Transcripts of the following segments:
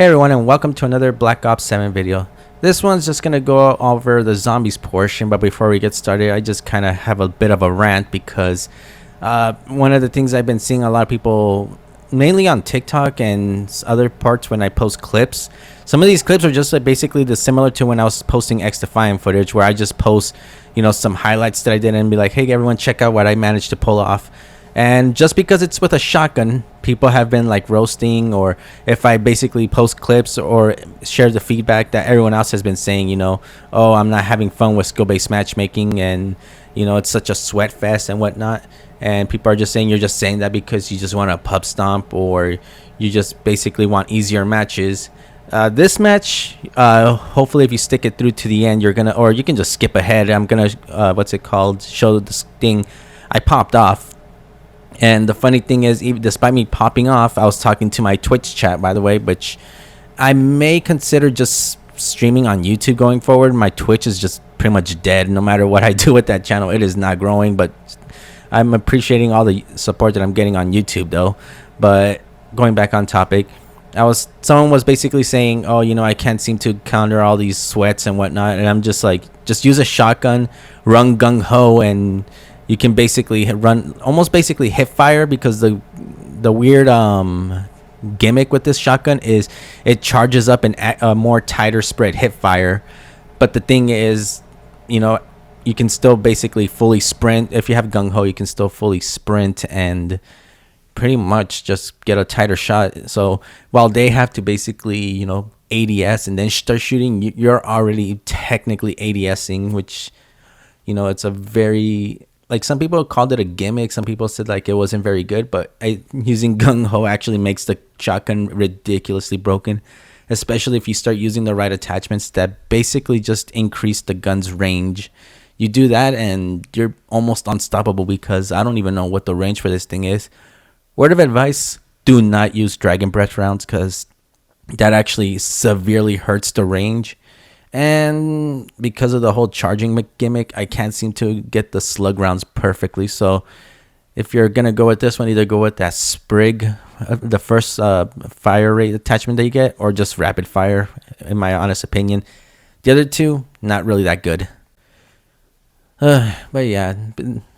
Hey everyone, and welcome to another Black Ops 7 video. This one's just gonna go over the zombies portion, but before we get started, I just kind of have a bit of a rant because one of the things I've been seeing a lot of people, mainly on TikTok and other parts when I post clips, some of these clips are just like basically similar to when I was posting X Defiant footage, where I just post, some highlights that I did and be like, hey everyone, check out what I managed to pull off. And just because it's with a shotgun, people have been like roasting, or if I basically post clips or share the feedback that everyone else has been saying, oh, I'm not having fun with skill-based matchmaking, and it's such a sweat fest and whatnot. And people are just saying you're just saying that because you just want a pub stomp, or you just basically want easier matches. This match, hopefully if you stick it through to the end, you're gonna, or you can just skip ahead. I'm gonna show this thing I popped off. And the funny thing is, even despite me popping off, I was talking to my Twitch chat, by the way, which I may consider just streaming on YouTube going forward. My Twitch is just pretty much dead. No matter what I do with that channel, it is not growing. But I'm appreciating all the support that I'm getting on YouTube, though. But going back on topic, someone was basically saying, oh, I can't seem to counter all these sweats and whatnot. And I'm just like, just use a shotgun, run gung ho, and you can basically almost hip fire, because the weird gimmick with this shotgun is it charges up a more tighter spread hip fire. But the thing is, you can still basically fully sprint. If you have gung ho, you can still fully sprint and pretty much just get a tighter shot. So while they have to basically ADS and then start shooting, you're already technically ADSing, which it's a very, like, some people called it a gimmick. Some people said like it wasn't very good, but using gung ho actually makes the shotgun ridiculously broken, especially if you start using the right attachments that basically just increase the gun's range. You do that and you're almost unstoppable, because I don't even know what the range for this thing is. Word of advice: do not use Dragon Breath rounds, because that actually severely hurts the range. And because of the whole charging gimmick, I can't seem to get the slug rounds perfectly. So if you're going to go with this one, either go with that Sprig, the first fire rate attachment that you get, or just rapid fire, in my honest opinion. The other two, not really that good. But yeah,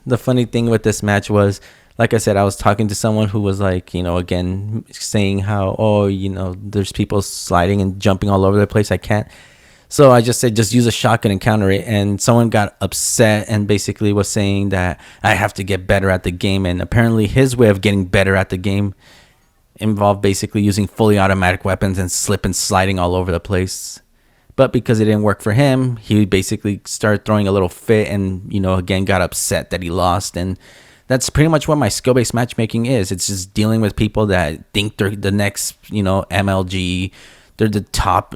the funny thing with this match was, like I said, I was talking to someone who was like, again, saying how, oh, there's people sliding and jumping all over the place. I can't. So I just said, just use a shotgun and counter it. And someone got upset and basically was saying that I have to get better at the game. And apparently his way of getting better at the game involved basically using fully automatic weapons and slip and sliding all over the place. But because it didn't work for him, he basically started throwing a little fit and, again, got upset that he lost. And that's pretty much what my skill-based matchmaking is. It's just dealing with people that think they're the next, MLG. They're the top,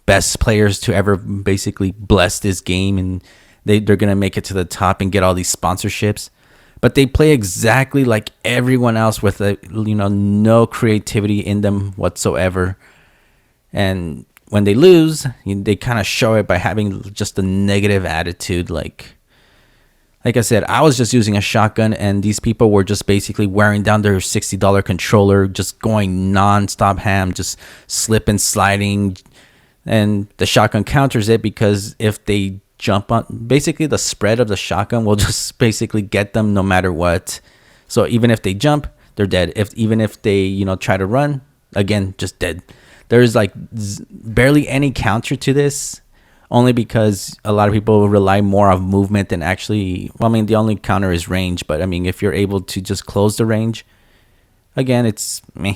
best players to ever basically bless this game, and they're gonna make it to the top and get all these sponsorships, but they play exactly like everyone else with no creativity in them whatsoever. And when they lose, they kind of show it by having just a negative attitude. Like I said, I was just using a shotgun, and these people were just basically wearing down their $60 controller, just going non-stop ham, just slip and sliding. And the shotgun counters it, because if they jump on, basically the spread of the shotgun will just basically get them no matter what. So even if they jump, they're dead. Even if they try to run, again, just dead. There's like barely any counter to this, only because a lot of people rely more on movement than actually, well, I mean, the only counter is range. But I mean, if you're able to just close the range, again, it's meh.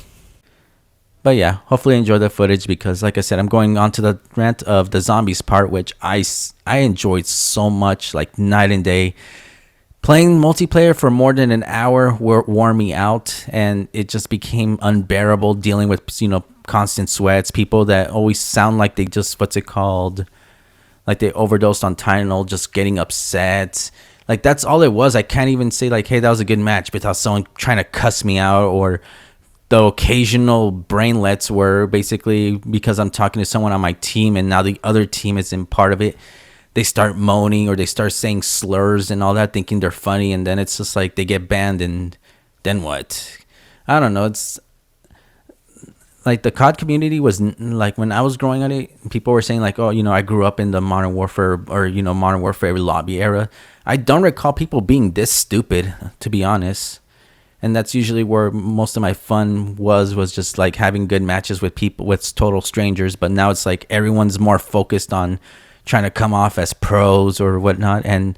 But yeah, hopefully enjoy the footage, because like I said, I'm going on to the rant of the zombies part, which I enjoyed so much, like night and day. Playing multiplayer for more than an hour wore me out, and it just became unbearable dealing with, constant sweats, people that always sound like they just, like they overdosed on Tylenol, just getting upset. Like, that's all it was. I can't even say like, hey, that was a good match, without someone trying to cuss me out, or the occasional brainlets were basically because I'm talking to someone on my team and now the other team isn't part of it. They start moaning, or they start saying slurs and all that, thinking they're funny. And then it's just like they get banned, and then what? I don't know. It's like the COD community was like when I was growing on it, people were saying like, oh, I grew up in the Modern Warfare or Modern Warfare lobby era. I don't recall people being this stupid, to be honest. And that's usually where most of my fun was just like having good matches with people, with total strangers. But now it's like everyone's more focused on trying to come off as pros or whatnot. And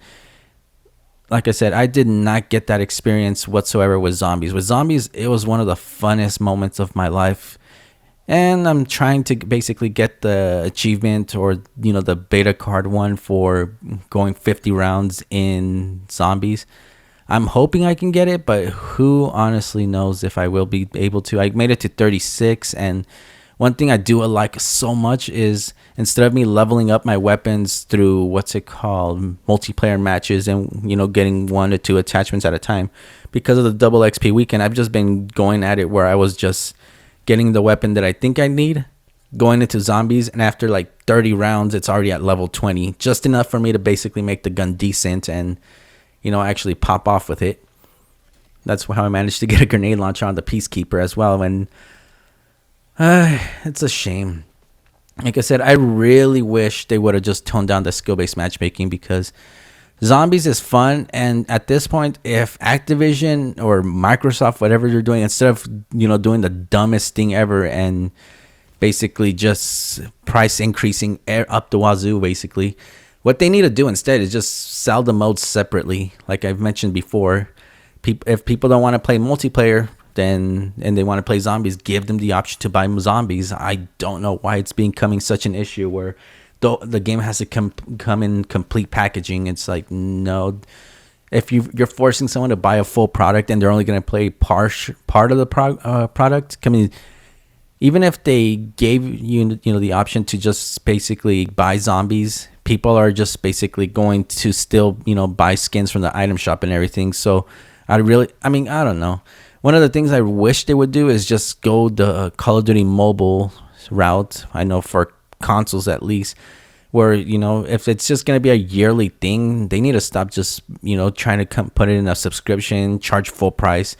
like I said, I did not get that experience whatsoever with zombies. With zombies, it was one of the funnest moments of my life. And I'm trying to basically get the achievement or, the beta card one for going 50 rounds in zombies. I'm hoping I can get it, but who honestly knows if I will be able to. I made it to 36, and one thing I do like so much is instead of me leveling up my weapons through multiplayer matches and getting 1 to 2 attachments at a time, because of the double XP weekend, I've just been going at it where I was just getting the weapon that I think I need, going into zombies, and after like 30 rounds, it's already at level 20, just enough for me to basically make the gun decent and actually pop off with it. That's how I managed to get a grenade launcher on the Peacekeeper as well. And it's a shame. Like I said, I really wish they would have just toned down the skill-based matchmaking, because zombies is fun. And at this point, if Activision or Microsoft, whatever you're doing, instead of doing the dumbest thing ever and basically just price increasing up the wazoo, basically, what they need to do instead is just sell the modes separately. Like I've mentioned before, if people don't want to play multiplayer, and they want to play zombies, give them the option to buy zombies. I don't know why it's becoming such an issue where the game has to come in complete packaging. It's like, no, if you're forcing someone to buy a full product and they're only going to play part of the product, even if they gave you the option to just basically buy zombies, people are just basically going to still buy skins from the item shop and everything. So I don't know. One of the things I wish they would do is just go the Call of Duty mobile route. I know for consoles at least, where if it's just going to be a yearly thing, they need to stop just trying to put it in a subscription, charge full price.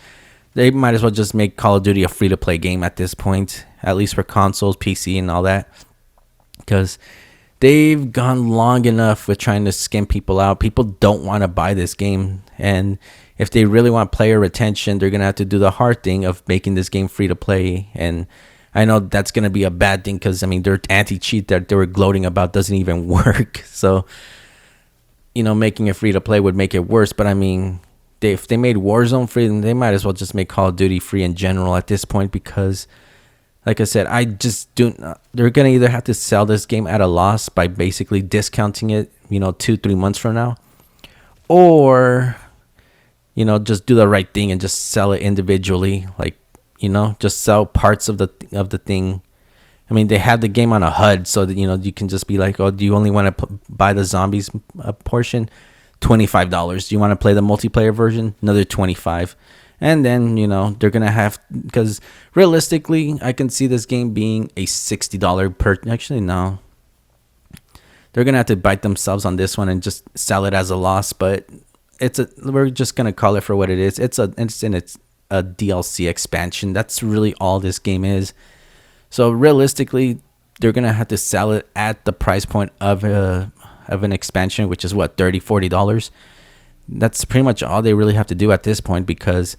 They might as well just make Call of Duty a free-to-play game at this point, at least for consoles, PC, and all that. Because they've gone long enough with trying to skim people out. People don't want to buy this game. And if they really want player retention, they're going to have to do the hard thing of making this game free-to-play. And I know that's going to be a bad thing because, their anti-cheat that they were gloating about doesn't even work. So, making it free-to-play would make it worse. But, if they made Warzone free, then they might as well just make Call of Duty free in general at this point, because like I said, they're going to either have to sell this game at a loss by basically discounting it, 2-3 months from now, or, just do the right thing and just sell it individually. Like, just sell parts of the thing. They have the game on a HUD, so that, you can just be like, oh, do you only want to buy the zombies portion? $25. Do you want to play the multiplayer version? Another $25. And then they're gonna have, because realistically I can see this game being a $60 per. Actually, no, they're gonna have to bite themselves on this one and just sell it as a loss. But we're just gonna call it for what it is. It's a DLC expansion. That's really all this game is. So realistically, they're gonna have to sell it at the price point of an expansion, which is what, $30-$40. That's pretty much all they really have to do at this point, because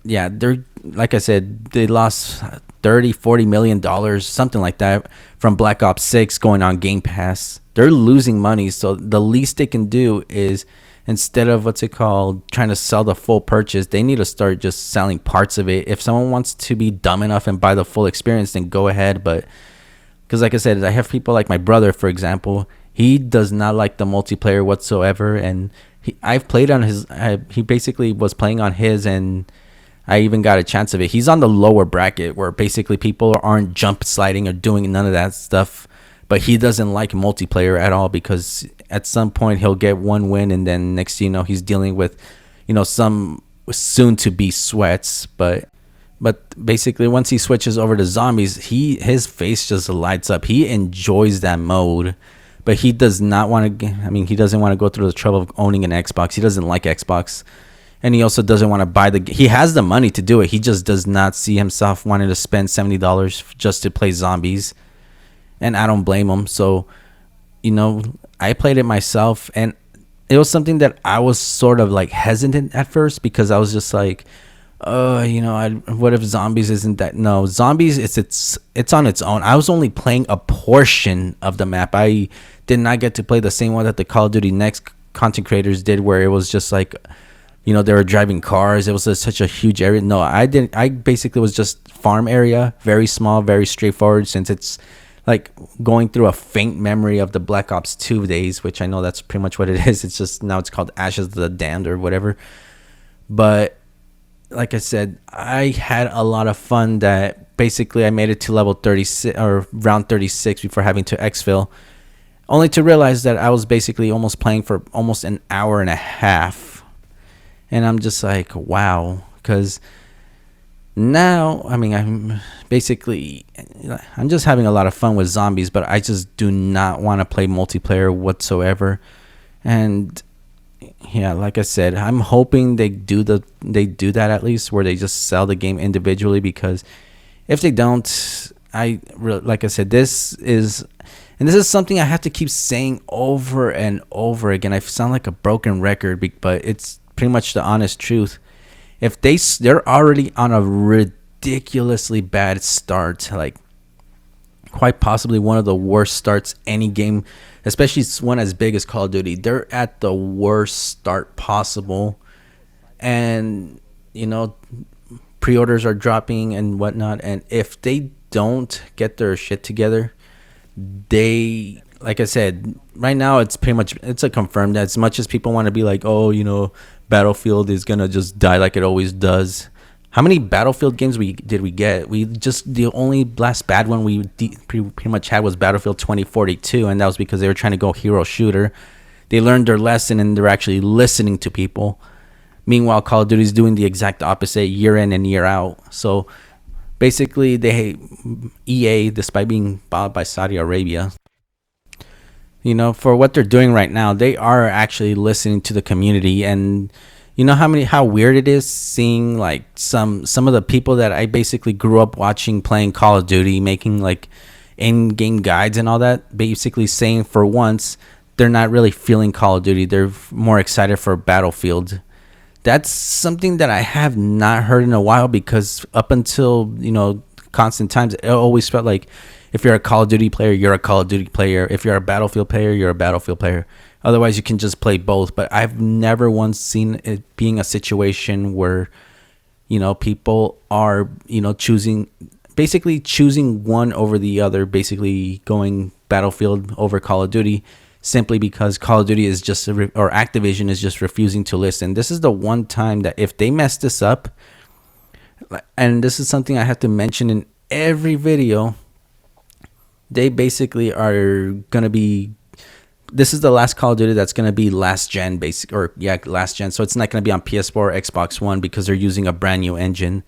they're, like I said, they lost $30-40 million, something like that, from Black Ops 6 going on Game Pass. They're losing money, so the least they can do is, instead of trying to sell the full purchase, they need to start just selling parts of it. If someone wants to be dumb enough and buy the full experience, then go ahead. But because like I said, I have people like my brother, for example. He does not like the multiplayer whatsoever, and I've played on his. He basically was playing on his, and I even got a chance of it. He's on the lower bracket where basically people aren't jump sliding or doing none of that stuff, but he doesn't like multiplayer at all, because at some point he'll get one win, and then next thing you know, he's dealing with, some soon-to-be sweats, but basically once he switches over to zombies, his face just lights up. He enjoys that mode. But he does not want to. He doesn't want to go through the trouble of owning an Xbox. He doesn't like Xbox, and he also doesn't want to buy he has the money to do it. He just does not see himself wanting to spend $70 just to play zombies, and I don't blame him. So, I played it myself, and it was something that I was sort of like hesitant at first, because I was just like, what if zombies isn't that? No, zombies, it's on its own. I was only playing a portion of the map. I did not get to play the same one that the Call of Duty Next content creators did, where it was just like, they were driving cars. It was such a huge area. No, I didn't. I basically was just farm area, very small, very straightforward, since it's like going through a faint memory of the Black Ops 2 days, which I know that's pretty much what it is. It's just now it's called Ashes of the Damned or whatever. But like I said, I had a lot of fun. That basically I made it to level 36 or round 36 before having to exfil, only to realize that I was basically almost playing for almost an hour and a half. And I'm just like, wow, because now, I'm just having a lot of fun with zombies, but I just do not want to play multiplayer whatsoever. And yeah, like I said, I'm hoping they do that at least, where they just sell the game individually, because if they don't, like I said, this is something I have to keep saying over and over again. I sound like a broken record, but it's pretty much the honest truth. If they're already on a ridiculously bad start, like quite possibly one of the worst starts any game, especially one as big as Call of Duty. They're at the worst start possible, and pre-orders are dropping and whatnot. And if they don't get their shit together, like I said, right now it's a confirmed. As much as people want to be like, oh, Battlefield is gonna just die like it always does. How many Battlefield games did we get? The only last bad one we pretty much had was Battlefield 2042, and that was because they were trying to go hero shooter. They learned their lesson, and they're actually listening to people. Meanwhile, Call of Duty is doing the exact opposite year in and year out. So basically, EA, despite being bought by Saudi Arabia, for what they're doing right now, they are actually listening to the community. And how weird it is seeing like some of the people that I basically grew up watching playing Call of Duty, making like in-game guides and all that, basically saying for once they're not really feeling Call of Duty. They're more excited for Battlefield. That's something that I have not heard in a while, because up until constant times, it always felt like if you're a Call of Duty player, you're a Call of Duty player. If you're a Battlefield player, you're a Battlefield player. Otherwise, you can just play both. But I've never once seen it being a situation where, people are, choosing one over the other, basically going Battlefield over Call of Duty, simply because Call of Duty is just, or Activision is just refusing to listen. This is the one time that if they mess this up, and this is something I have to mention in every video, they basically are going to be, this is the last Call of Duty that's going to be last gen, last gen. So it's not going to be on PS4 or Xbox One, because they're using a brand new engine.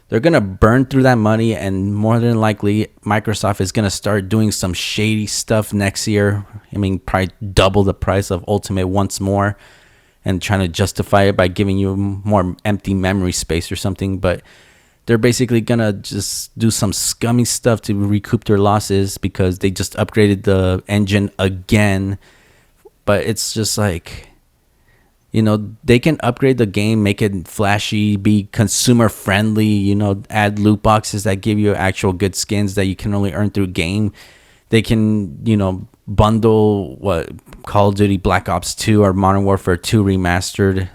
They're going to burn through that money, and more than likely, Microsoft is going to start doing some shady stuff next year. Probably double the price of Ultimate once more, and trying to justify it by giving you more empty memory space or something. But they're basically going to just do some scummy stuff to recoup their losses, because they just upgraded the engine again. But it's just like, they can upgrade the game, make it flashy, be consumer friendly, add loot boxes that give you actual good skins that you can only earn through game. They can, bundle Call of Duty Black Ops 2 or Modern Warfare 2 remastered.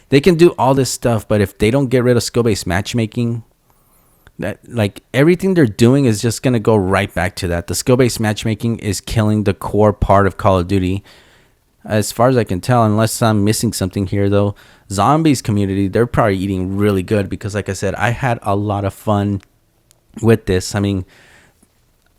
They can do all this stuff, but if they don't get rid of skill-based matchmaking, everything they're doing is just going to go right back to that. The skill-based matchmaking is killing the core part of Call of Duty. As far as I can tell, unless I'm missing something here, though, Zombies community, they're probably eating really good, because like I said, I had a lot of fun with this.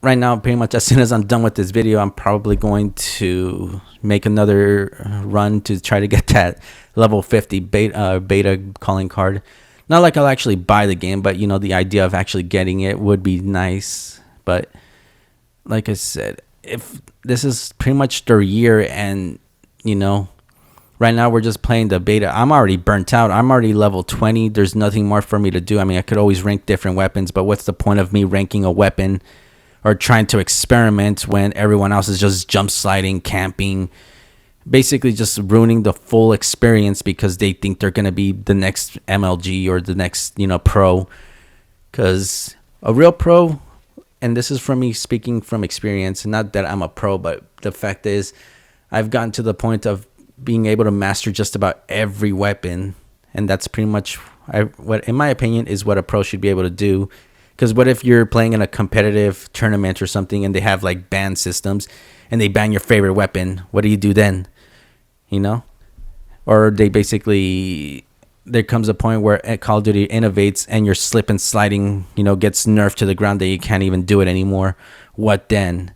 Right now, pretty much as soon as I'm done with this video, I'm probably going to make another run to try to get that level 50 beta calling card. Not like I'll actually buy the game, but the idea of actually getting it would be nice. But like I said, if this is pretty much their year, and Right now, we're just playing the beta. I'm already burnt out. I'm already level 20. There's nothing more for me to do. I mean, I could always rank different weapons, but what's the point of me ranking a weapon or trying to experiment when everyone else is just jump sliding, camping, basically just ruining the full experience because they think they're going to be the next MLG or the next, pro. Because a real pro, and this is from me speaking from experience, not that I'm a pro, but the fact is I've gotten to the point of being able to master just about every weapon, and that's pretty much what, in my opinion, is what a pro should be able to do. Because what if you're playing in a competitive tournament or something and they have like ban systems and they ban your favorite weapon? What do you do then? Or they basically, there comes a point where Call of Duty innovates and your slip and sliding, gets nerfed to the ground that you can't even do it anymore. What then?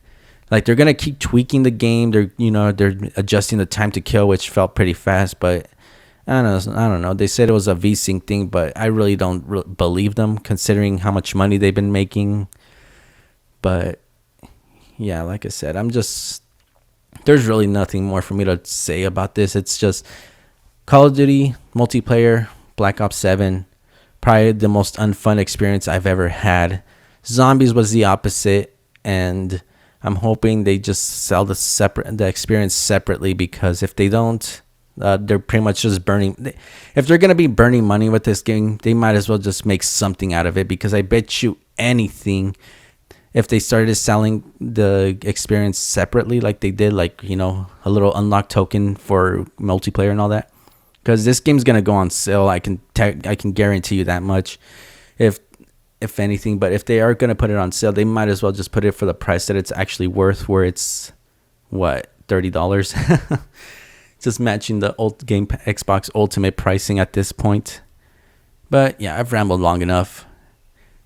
Like, they're gonna keep tweaking the game. They're adjusting the time to kill, which felt pretty fast, but I don't know. They said it was a VSync thing, but I really don't believe them considering how much money they've been making. But yeah, like I said, there's really nothing more for me to say about this. It's just Call of Duty multiplayer, Black Ops 7, probably the most unfun experience I've ever had. Zombies was the opposite, and I'm hoping they just sell the experience separately, because if they don't, they're pretty much just burning. If they're gonna be burning money with this game, they might as well just make something out of it, because I bet you anything, if they started selling the experience separately like they did, like, a little unlock token for multiplayer and all that, because this game's gonna go on sale. I can guarantee you that much. If anything, but if they are going to put it on sale, they might as well just put it for the price that it's actually worth, where it's $30. Just matching the old game Xbox Ultimate pricing at this point. But yeah, I've rambled long enough.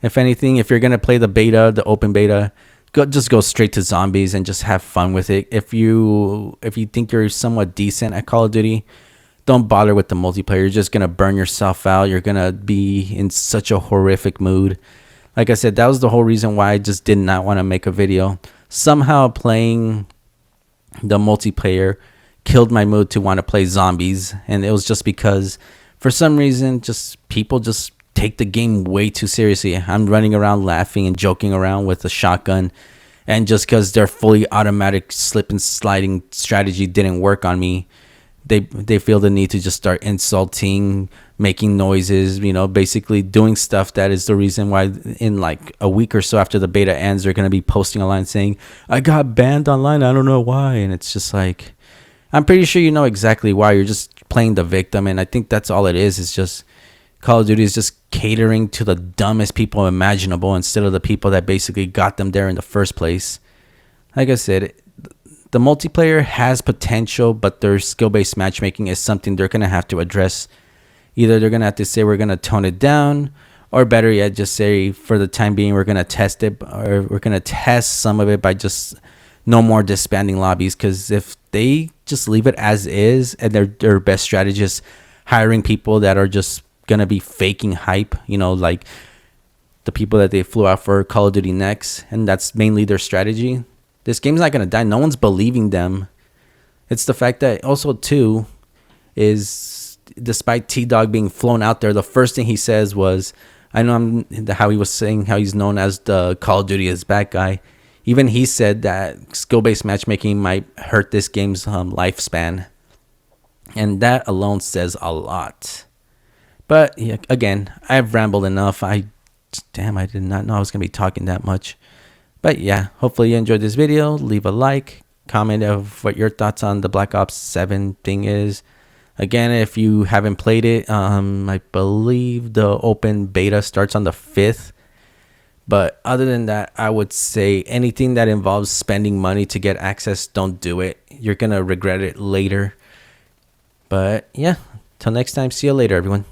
If anything, if you're going to play the beta, the open beta, just go straight to zombies and just have fun with it. If you think you're somewhat decent at Call of Duty, don't bother with the multiplayer. You're just going to burn yourself out. You're going to be in such a horrific mood. Like I said, that was the whole reason why I just did not want to make a video. Somehow playing the multiplayer killed my mood to want to play zombies. And it was just because, for some reason, people just take the game way too seriously. I'm running around laughing and joking around with a shotgun. And just because their fully automatic slip and sliding strategy didn't work on me, they feel the need to just start insulting, making noises, basically doing stuff that is the reason why in like a week or so after the beta ends, they're going to be posting a line saying, I got banned online, I don't know why. And it's just like, I'm pretty sure you know exactly why. You're just playing the victim. And I think that's all it is. It's just Call of Duty is just catering to the dumbest people imaginable instead of the people that basically got them there in the first place. Like I said, the multiplayer has potential, but their skill-based matchmaking is something they're going to have to address. Either they're going to have to say we're going to tone it down, or better yet, just say for the time being we're going to test it, or we're going to test some of it by just no more disbanding lobbies. Because if they just leave it as is and their best strategy is hiring people that are just going to be faking hype, like the people that they flew out for Call of Duty next, and that's mainly their strategy, this game's not going to die. No one's believing them. It's the fact that also, too, is despite T-Dog being flown out there, the first thing he says was, I know how he was saying how he's known as the Call of Duty is bad guy. Even he said that skill-based matchmaking might hurt this game's lifespan. And that alone says a lot. But yeah, again, I've rambled enough. I did not know I was going to be talking that much. But yeah, hopefully you enjoyed this video. Leave a like, comment of what your thoughts on the Black Ops 7 thing is. Again, if you haven't played it, I believe the open beta starts on the 5th. But other than that, I would say anything that involves spending money to get access, don't do it. You're going to regret it later. But yeah, till next time, see you later, everyone.